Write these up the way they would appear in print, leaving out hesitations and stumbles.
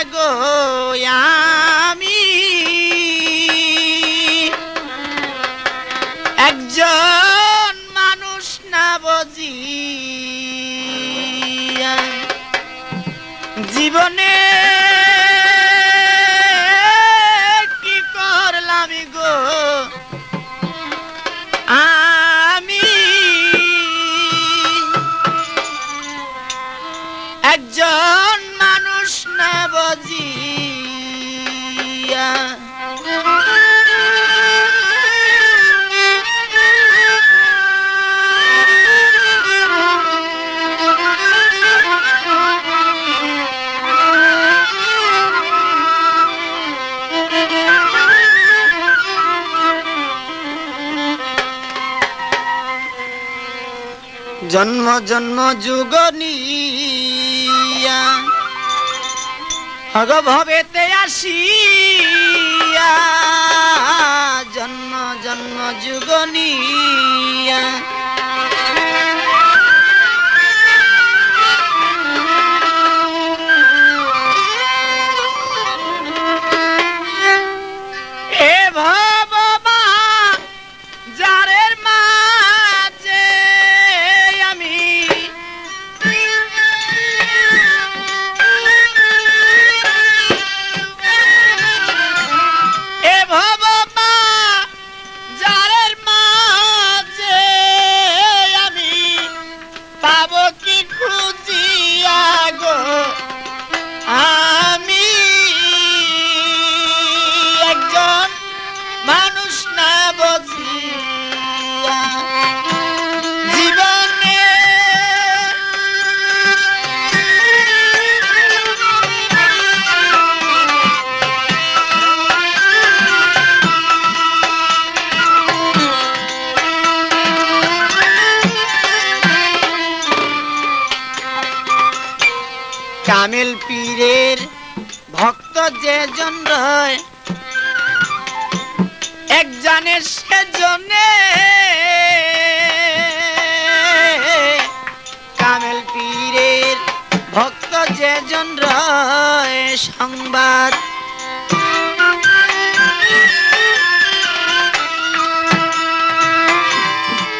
গো আমি একজন মানুষ না বুঝি জীবনে কি করলাম গো আমি একজন মানুষ না বুঝিয়া জন্ম জন্ম যুগ নিয়া হগ ভবেতে আসিয়া জন্ম জন্ম যুগ নিয়া এ ভবা যারের মাঝে আমি এ ভবা যারের মাঝে আমি পাবো কি খুঁজিয়া গো আমি একজন মানুষ না বুঝিয়া জীবনে কামেল পীরের ভক্ত যেজন রয় একজনের সেজনে কামেল পীরের ভক্ত যেজন রয় সংবাদ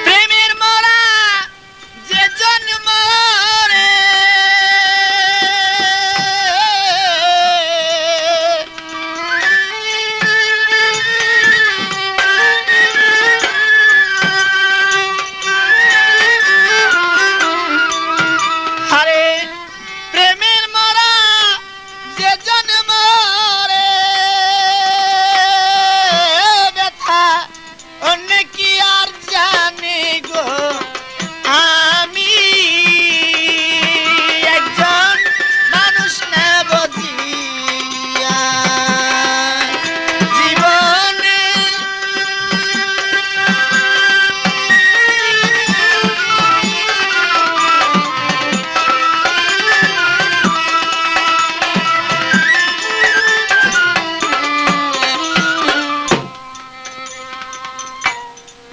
প্রেমের মরা যেজন মরে আরে প্রেমের মরা যেজন মরে ব্যথা অন্য কি আর জানি গো আমি একজন মানুষ না বুঝিয়া জীবনে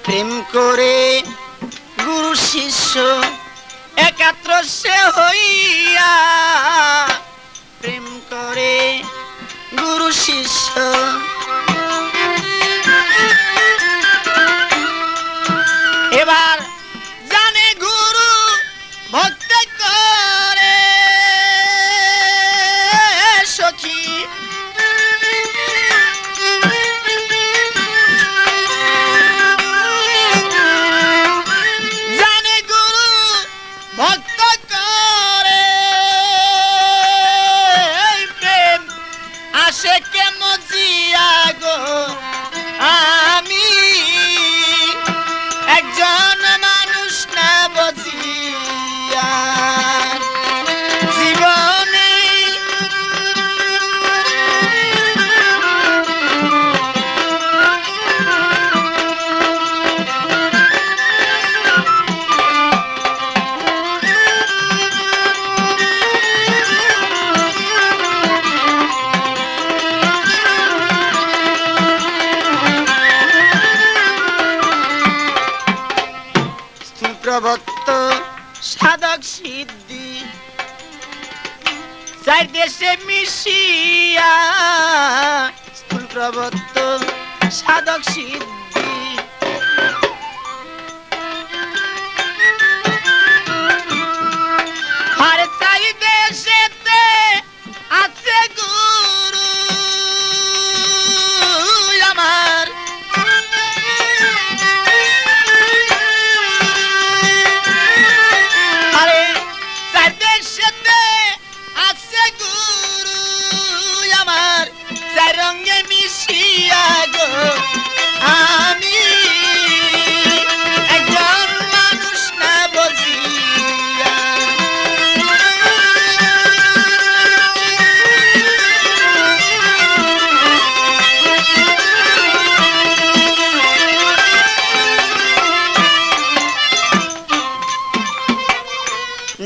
প্রেম করে গুরু শিষ্য একাত্র সে হইয়া প্রেম করে গুরু শিষ্য এবার জানে গুরু ভক্ত করে সখী জানে গুরু ভক্ত করে প্রেম আসে কেমন জিয়া গো আমি একজন মানুষ না বুঝিয়া জীবনে প্রবত্ত সাধক সিদ্ধি চার দেশে মিশিয়া স্থূল প্রবর্তন সাধক সিদ্ধি আর চার দেশেতে আছে গুরু আমার আরে চার দেশেতে আছে গুরু আমার চার রঙে মিশিয়া গো আমি একজন মানুষ না বুঝিয়া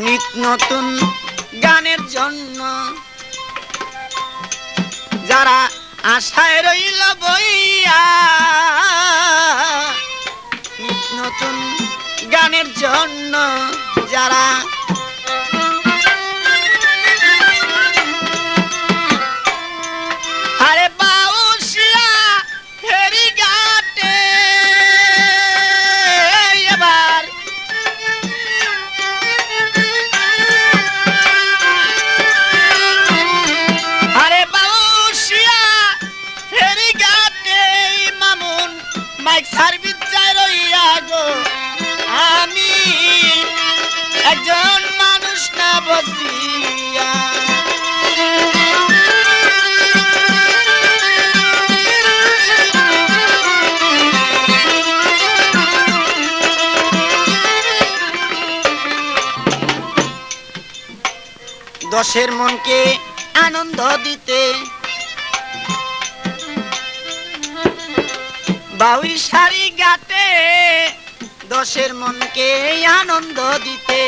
নিত নতুন গানের জন্য যারা আশায় রইল বইয়া নিত নতুন গানের জন্য যারা আরে বাউসিয়া ফেরি ঘাটে এবার আরে বাউসিয়া ফেরি ঘাটে মামুন মাইক সার্ভিস যায় রইয়া গো আমি একজন মানুষ না বুঝিয়া দশের মনকে আনন্দ দিতে বাউই শাড়ি গাতে দশের মনকে আনন্দ দিতে